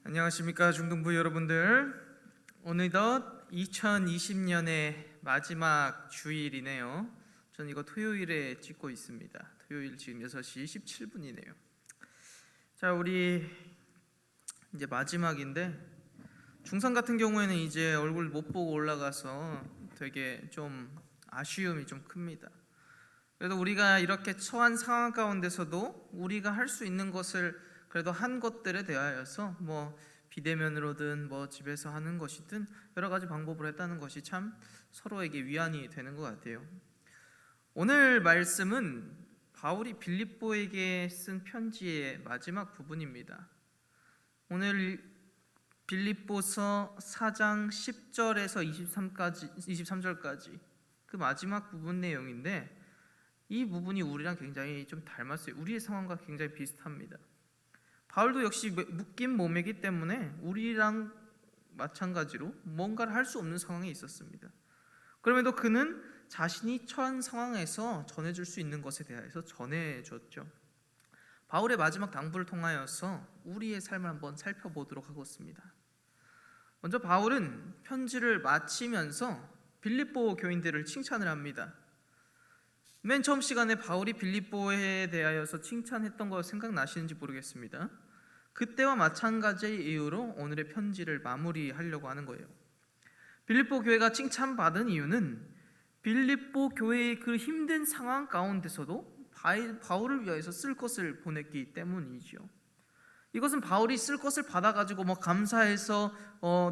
안녕하십니까 중등부 여러분들. 어느덧 2020년의 마지막 주일이네요. 저는 이거 토요일에 찍고 있습니다. 토요일 지금 6시 17분이네요. 자, 우리 이제 마지막인데 중3 같은 경우에는 이제 얼굴 못 보고 올라가서 되게 좀 아쉬움이 좀 큽니다. 그래도 우리가 이렇게 처한 상황 가운데서도 우리가 할 수 있는 것을 그래도 한 것들에 대하여서 비대면으로든 집에서 하는 것이든 여러 가지 방법으로 했다는 것이 참 서로에게 위안이 되는 것 같아요. 오늘 말씀은 바울이 빌립보에게 쓴 편지의 마지막 부분입니다. 오늘 빌립보서 4장 10절에서 23절까지 그 마지막 부분 내용인데, 이 부분이 우리랑 굉장히 좀 닮았어요. 우리의 상황과 굉장히 비슷합니다. 바울도 역시 묶인 몸이기 때문에 우리랑 마찬가지로 뭔가를 할 수 없는 상황에 있었습니다. 그럼에도 그는 자신이 처한 상황에서 전해줄 수 있는 것에 대해서 전해줬죠. 바울의 마지막 당부를 통하여서 우리의 삶을 한번 살펴보도록 하겠습니다. 먼저 바울은 편지를 마치면서 빌립보 교인들을 칭찬을 합니다. 맨 처음 시간에 바울이 빌립보에 대하여서 칭찬했던 거 생각나시는지 모르겠습니다. 그때와 마찬가지의 이유로 오늘의 편지를 마무리하려고 하는 거예요. 빌립보 교회가 칭찬받은 이유는 빌립보 교회의 그 힘든 상황 가운데서도 바울을 위하여서 쓸 것을 보냈기 때문이죠. 이것은 바울이 쓸 것을 받아가지고 감사해서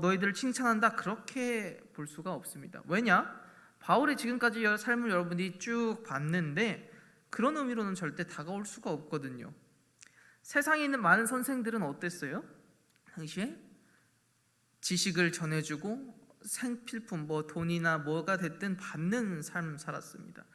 너희들을 칭찬한다 그렇게 볼 수가 없습니다. 왜냐? 바울의 지금까지 삶을 여러분이 쭉 봤는데 그런 의미로는 절대 다가올 수가 없거든요. 세상에 있는 많은 선생들은 어땠어요? 당시에 지식을 전해주고 생필품 돈이나 뭐가 됐든 받는 삶을 살았습니다.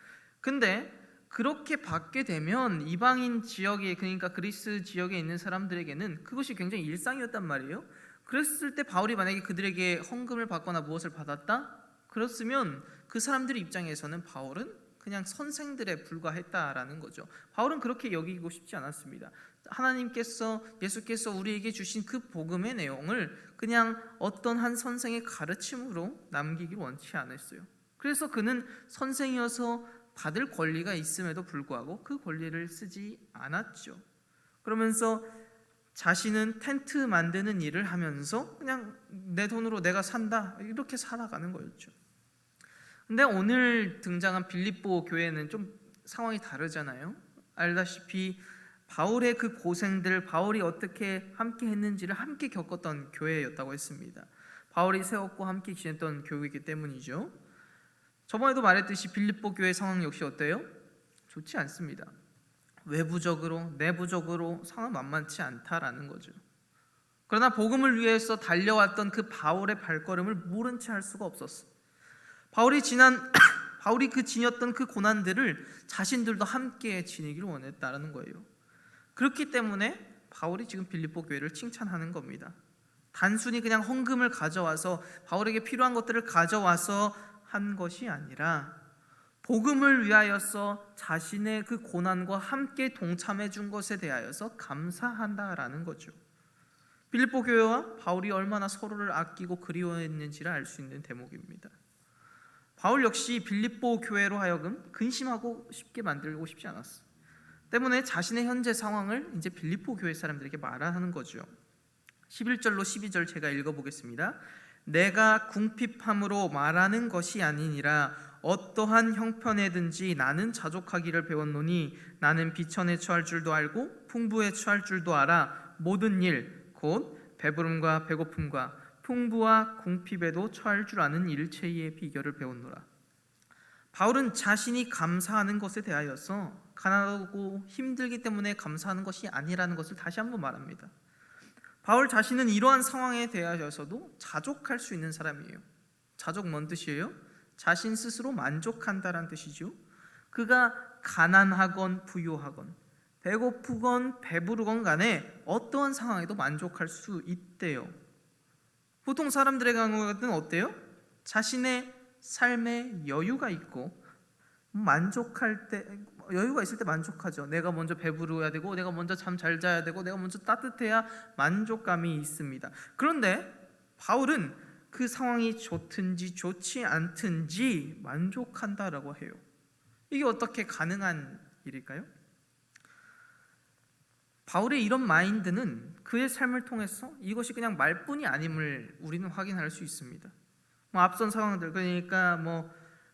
근데 그렇게 받게 되면 이방인 지역에, 그러니까 그리스 지역에 있는 사람들에게는 그것이 굉장히 일상이었단 말이에요. 그랬을 때 바울이 만약에 그들에게 헌금을 받거나 무엇을 받았다? 그렇으면 그 사람들의 입장에서는 바울은 그냥 선생들에 불과했다라는 거죠. 바울은 그렇게 여기고 싶지 않았습니다. 하나님께서, 예수께서 우리에게 주신 그 복음의 내용을 그냥 어떤 한 선생의 가르침으로 남기길 원치 않았어요. 그래서 그는 선생이어서 받을 권리가 있음에도 불구하고 그 권리를 쓰지 않았죠. 그러면서 자신은 텐트 만드는 일을 하면서 그냥 내 돈으로 내가 산다 이렇게 살아가는 거였죠. 근데 오늘 등장한 빌립보 교회는 좀 상황이 다르잖아요. 알다시피 바울의 그 고생들, 바울이 어떻게 함께 했는지를 함께 겪었던 교회였다고 했습니다. 바울이 세웠고 함께 지냈던 교회이기 때문이죠. 저번에도 말했듯이 빌립보 교회 상황 역시 어때요? 좋지 않습니다. 외부적으로, 내부적으로 상황 만만치 않다라는 거죠. 그러나 복음을 위해서 달려왔던 그 바울의 발걸음을 모른 채 할 수가 없었어. 바울이 지녔던 그 고난들을 자신들도 함께 지니기를 원했다는 거예요. 그렇기 때문에 바울이 지금 빌립보 교회를 칭찬하는 겁니다. 단순히 그냥 헌금을 가져와서 바울에게 필요한 것들을 가져와서 한 것이 아니라 복음을 위하여서 자신의 그 고난과 함께 동참해 준 것에 대하여서 감사한다라는 거죠. 빌립보 교회와 바울이 얼마나 서로를 아끼고 그리워했는지를 알 수 있는 대목입니다. 바울 역시 빌립보 교회로 하여금 근심하고 쉽게 만들고 싶지 않았어요. 때문에 자신의 현재 상황을 이제 빌립보 교회 사람들에게 말하는 거죠. 11절로 12절 제가 읽어보겠습니다. 내가 궁핍함으로 말하는 것이 아니니라. 어떠한 형편에든지 나는 자족하기를 배웠노니 나는 비천에 처할 줄도 알고 풍부에 처할 줄도 알아. 모든 일 곧 배부름과 배고픔과 풍부와 궁핍에도 처할 줄 아는 일체의 비결을 배웠노라. 바울은 자신이 감사하는 것에 대하여서 가난하고 힘들기 때문에 감사하는 것이 아니라는 것을 다시 한번 말합니다. 바울 자신은 이러한 상황에 대하여서도 자족할 수 있는 사람이에요. 자족 뭔 뜻이에요? 자신 스스로 만족한다라는 뜻이죠. 그가 가난하건 부유하건 배고프건 배부르건 간에 어떠한 상황에도 만족할 수 있대요. 보통 사람들의 경우는 어때요? 자신의 삶에 여유가 있고 만족할 때 여유가 있을 때 만족하죠. 내가 먼저 배부르야 되고, 내가 먼저 잠 잘 자야 되고, 내가 먼저 따뜻해야 만족감이 있습니다. 그런데 바울은 그 상황이 좋든지 좋지 않든지 만족한다라고 해요. 이게 어떻게 가능한 일일까요? 바울의 이런 마인드는 그의 삶을 통해서 이것이 그냥 말뿐이 아님을 우리는 확인할 수 있습니다. 앞선 상황들, 그러니까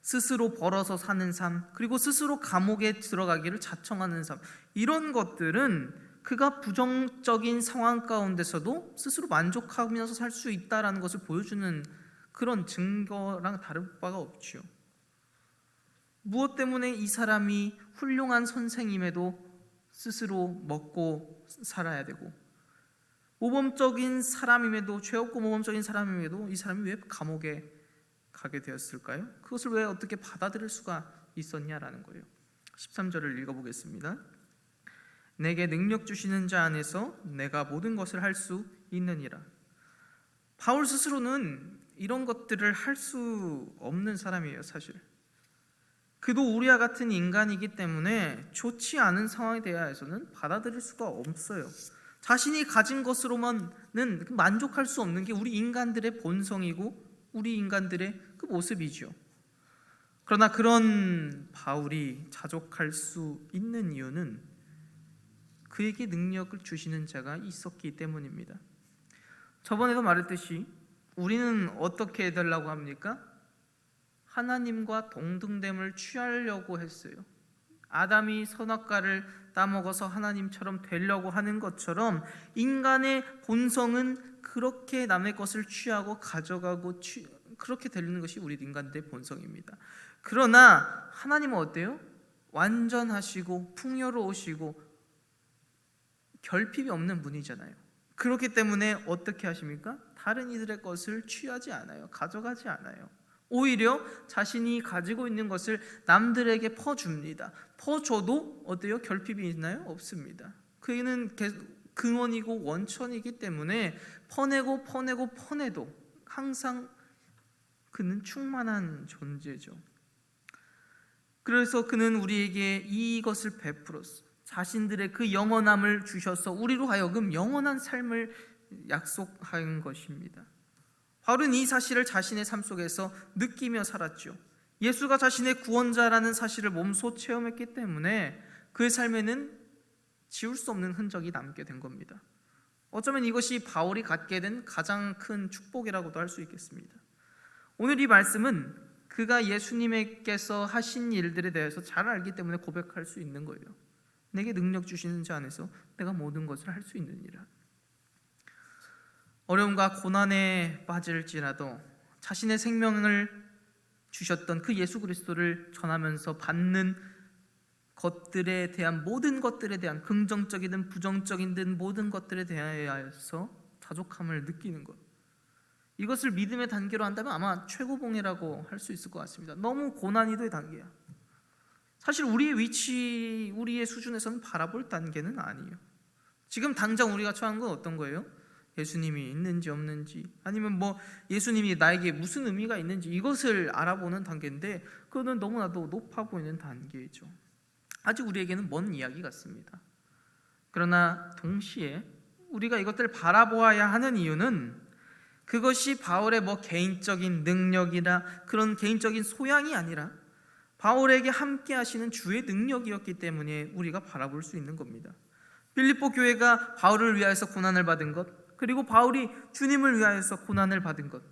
스스로 벌어서 사는 삶, 그리고 스스로 감옥에 들어가기를 자청하는 삶, 이런 것들은 그가 부정적인 상황 가운데서도 스스로 만족하면서 살 수 있다라는 것을 보여주는 그런 증거랑 다를 바가 없죠. 무엇 때문에 이 사람이 훌륭한 선생임에도 스스로 먹고 살아야 되고, 모범적인 사람임에도, 죄 없고 모범적인 사람임에도 이 사람이 왜 감옥에 가게 되었을까요? 그것을 왜 어떻게 받아들일 수가 있었냐라는 거예요. 13절을 읽어보겠습니다. 내게 능력 주시는 자 안에서 내가 모든 것을 할 수 있느니라. 바울 스스로는 이런 것들을 할 수 없는 사람이에요. 사실 그도 우리와 같은 인간이기 때문에 좋지 않은 상황에 대해서는 받아들일 수가 없어요. 자신이 가진 것으로만은 만족할 수 없는 게 우리 인간들의 본성이고 우리 인간들의 그 모습이죠. 그러나 그런 바울이 자족할 수 있는 이유는 그에게 능력을 주시는 자가 있었기 때문입니다. 저번에도 말했듯이 우리는 어떻게 해달라고 합니까? 하나님과 동등됨을 취하려고 했어요. 아담이 선악과를 따먹어서 하나님처럼 되려고 하는 것처럼 인간의 본성은 그렇게 남의 것을 취하고 가져가고 그렇게 되는 것이 우리 인간들의 본성입니다. 그러나 하나님은 어때요? 완전하시고 풍요로우시고 결핍이 없는 분이잖아요. 그렇기 때문에 어떻게 하십니까? 다른 이들의 것을 취하지 않아요. 가져가지 않아요. 오히려 자신이 가지고 있는 것을 남들에게 퍼줍니다. 퍼줘도 어때요? 결핍이 있나요? 없습니다. 그는 근원이고 원천이기 때문에 퍼내도 항상 그는 충만한 존재죠. 그래서 그는 우리에게 이것을 베풀었어. 자신들의 그 영원함을 주셔서 우리로 하여금 영원한 삶을 약속한 것입니다. 바울은 이 사실을 자신의 삶 속에서 느끼며 살았죠. 예수가 자신의 구원자라는 사실을 몸소 체험했기 때문에 그의 삶에는 지울 수 없는 흔적이 남게 된 겁니다. 어쩌면 이것이 바울이 갖게 된 가장 큰 축복이라고도 할 수 있겠습니다. 오늘 이 말씀은 그가 예수님께서 하신 일들에 대해서 잘 알기 때문에 고백할 수 있는 거예요. 내게 능력 주시는 자 안에서 내가 모든 것을 할 수 있느니라. 어려움과 고난에 빠질지라도 자신의 생명을 주셨던 그 예수 그리스도를 전하면서 받는 것들에 대한 모든 것들에 대한 긍정적이든 부정적이든 모든 것들에 대하여서 자족함을 느끼는 것, 이것을 믿음의 단계로 한다면 아마 최고봉이라고 할 수 있을 것 같습니다. 너무 고난이도의 단계야. 사실 우리의 위치, 우리의 수준에서는 바라볼 단계는 아니에요. 지금 당장 우리가 처한 건 어떤 거예요? 예수님이 있는지 없는지, 아니면 예수님이 나에게 무슨 의미가 있는지 이것을 알아보는 단계인데, 그거는 너무나도 높아 보이는 단계죠. 아직 우리에게는 먼 이야기 같습니다. 그러나 동시에 우리가 이것들을 바라보아야 하는 이유는 그것이 바울의 개인적인 능력이나 그런 개인적인 소양이 아니라 바울에게 함께 하시는 주의 능력이었기 때문에 우리가 바라볼 수 있는 겁니다. 빌립보 교회가 바울을 위하여서 고난을 받은 것, 그리고 바울이 주님을 위하여서 고난을 받은 것,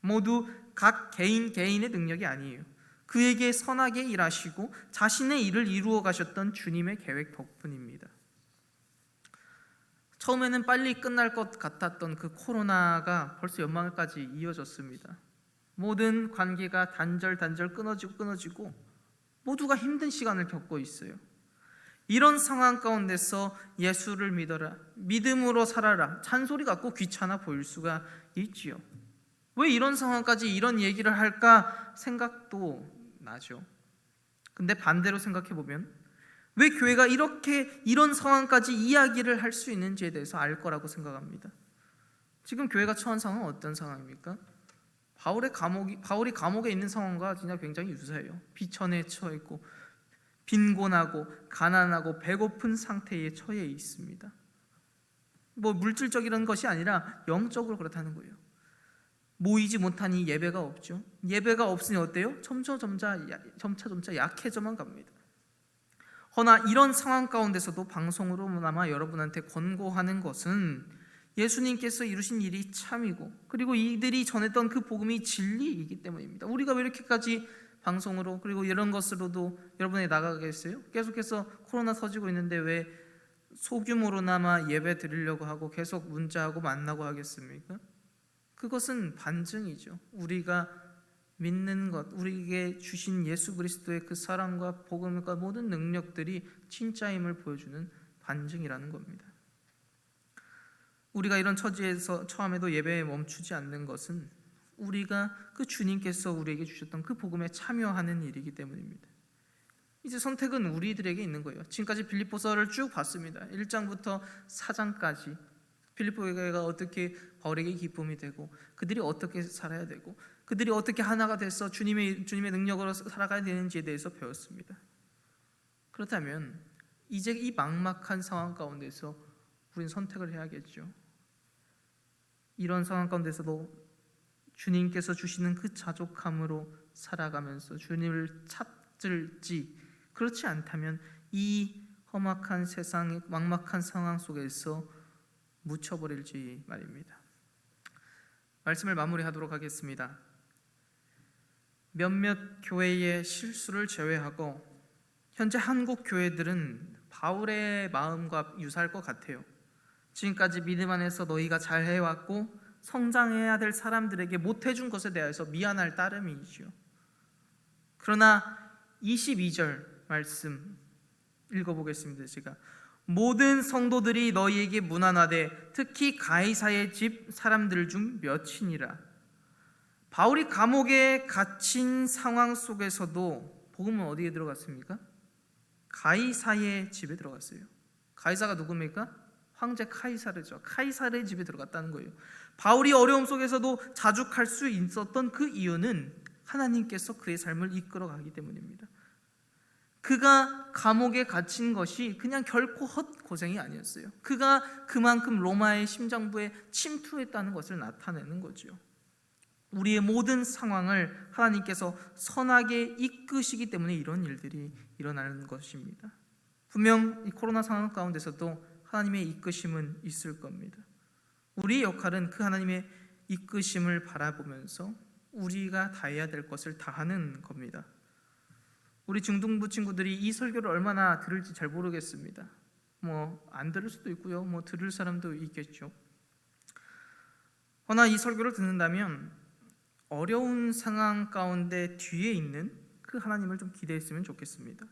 모두 각 개인의 능력이 아니에요. 그에게 선하게 일하시고 자신의 일을 이루어 가셨던 주님의 계획 덕분입니다. 처음에는 빨리 끝날 것 같았던 그 코로나가 벌써 연말까지 이어졌습니다. 모든 관계가 단절 끊어지고 모두가 힘든 시간을 겪고 있어요. 이런 상황 가운데서 예수를 믿어라, 믿음으로 살아라, 잔소리 같고 귀찮아 보일 수가 있지요. 왜 이런 상황까지 이런 얘기를 할까 생각도 나죠. 근데 반대로 생각해 보면 왜 교회가 이런 상황까지 이야기를 할 수 있는지에 대해서 알 거라고 생각합니다. 지금 교회가 처한 상황은 어떤 상황입니까? 바울이 감옥에 있는 상황과 진짜 굉장히 유사해요. 비천에 처해 있고 빈곤하고 가난하고 배고픈 상태에 처해 있습니다. 뭐 물질적이라는 것이 아니라 영적으로 그렇다는 거예요. 모이지 못하니 예배가 없죠. 예배가 없으니 어때요? 점차 약해져만 갑니다. 허나 이런 상황 가운데서도 방송으로나마 여러분한테 권고하는 것은 예수님께서 이루신 일이 참이고, 그리고 이들이 전했던 그 복음이 진리이기 때문입니다. 우리가 왜 이렇게까지 방송으로 그리고 이런 것으로도 여러분이 나가겠어요? 계속해서 코로나 터지고 있는데 왜 소규모로나마 예배 드리려고 하고 계속 문자하고 만나고 하겠습니까? 그것은 반증이죠. 우리가 믿는 것, 우리에게 주신 예수 그리스도의 그 사랑과 복음과 모든 능력들이 진짜임을 보여주는 반증이라는 겁니다. 우리가 이런 처지에서 처음에도 예배에 멈추지 않는 것은 우리가 그 주님께서 우리에게 주셨던 그 복음에 참여하는 일이기 때문입니다. 이제 선택은 우리들에게 있는 거예요. 지금까지 빌립보서를 쭉 봤습니다. 1장부터 4장까지 빌립보 교회가 어떻게 바울에게 기쁨이 되고, 그들이 어떻게 살아야 되고, 그들이 어떻게 하나가 돼서 주님의 능력으로 살아가야 되는지에 대해서 배웠습니다. 그렇다면 이제 이 막막한 상황 가운데서 우리는 선택을 해야겠죠. 이런 상황 가운데서도 주님께서 주시는 그 자족함으로 살아가면서 주님을 찾을지, 그렇지 않다면 이 험악한 세상의 막막한 상황 속에서 묻혀버릴지 말입니다. 말씀을 마무리하도록 하겠습니다. 몇몇 교회의 실수를 제외하고 현재 한국 교회들은 바울의 마음과 유사할 것 같아요. 지금까지 믿음 안에서 너희가 잘 해왔고 성장해야 될 사람들에게 못해준 것에 대해서 미안할 따름이죠. 그러나 22절 말씀 읽어보겠습니다. 제가 모든 성도들이 너희에게 문안하되 특히 가이사의 집 사람들 중 몇이니라. 바울이 감옥에 갇힌 상황 속에서도 복음은 어디에 들어갔습니까? 가이사의 집에 들어갔어요. 가이사가 누굽니까? 황제 카이사르죠. 카이사르의 집에 들어갔다는 거예요. 바울이 어려움 속에서도 자죽할 수 있었던 그 이유는 하나님께서 그의 삶을 이끌어가기 때문입니다. 그가 감옥에 갇힌 것이 그냥 결코 헛고생이 아니었어요. 그가 그만큼 로마의 심장부에 침투했다는 것을 나타내는 거죠. 우리의 모든 상황을 하나님께서 선하게 이끄시기 때문에 이런 일들이 일어나는 것입니다. 분명 이 코로나 상황 가운데서도 하나님의 이끄심은 있을 겁니다. 우리의 역할은 그 하나님의 이끄심을 바라보면서 우리가 다해야 될 것을 다하는 겁니다. 우리 중등부 친구들이 이 설교를 얼마나 들을지 잘 모르겠습니다. 안 들을 수도 있고요. 들을 사람도 있겠죠. 허나 이 설교를 듣는다면 어려운 상황 가운데 뒤에 있는 그 하나님을 좀 기대했으면 좋겠습니다.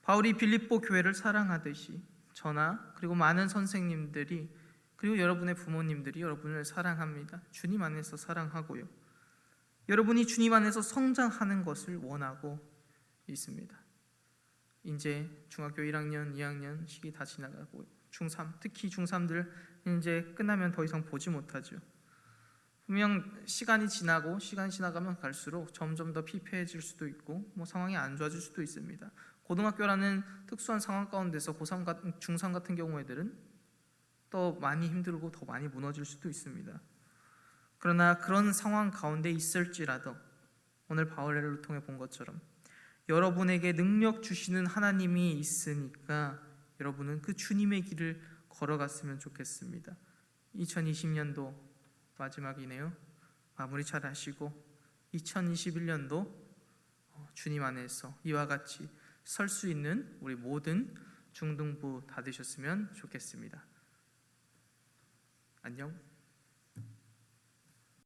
바울이 빌립보 교회를 사랑하듯이 저나 그리고 많은 선생님들이 그리고 여러분의 부모님들이 여러분을 사랑합니다. 주님 안에서 사랑하고요. 여러분이 주님 안에서 성장하는 것을 원하고 있습니다. 이제 중학교 1학년, 2학년 시기 다 지나가고 중3, 특히 중3들 이제 끝나면 더 이상 보지 못하죠. 분명 시간이 지나가면 갈수록 점점 더 피폐해질 수도 있고 상황이 안 좋아질 수도 있습니다. 고등학교라는 특수한 상황 가운데서 고3, 중3 같은 경우에들은 더 많이 힘들고 더 많이 무너질 수도 있습니다. 그러나 그런 상황 가운데 있을지라도 오늘 바울을 통해 본 것처럼 여러분에게 능력 주시는 하나님이 있으니까 여러분은 그 주님의 길을 걸어갔으면 좋겠습니다. 2020년도 마지막이네요. 마무리 잘 하시고 2021년도 주님 안에서 이와 같이 설 수 있는 우리 모든 중등부 다 되셨으면 좋겠습니다. 안녕.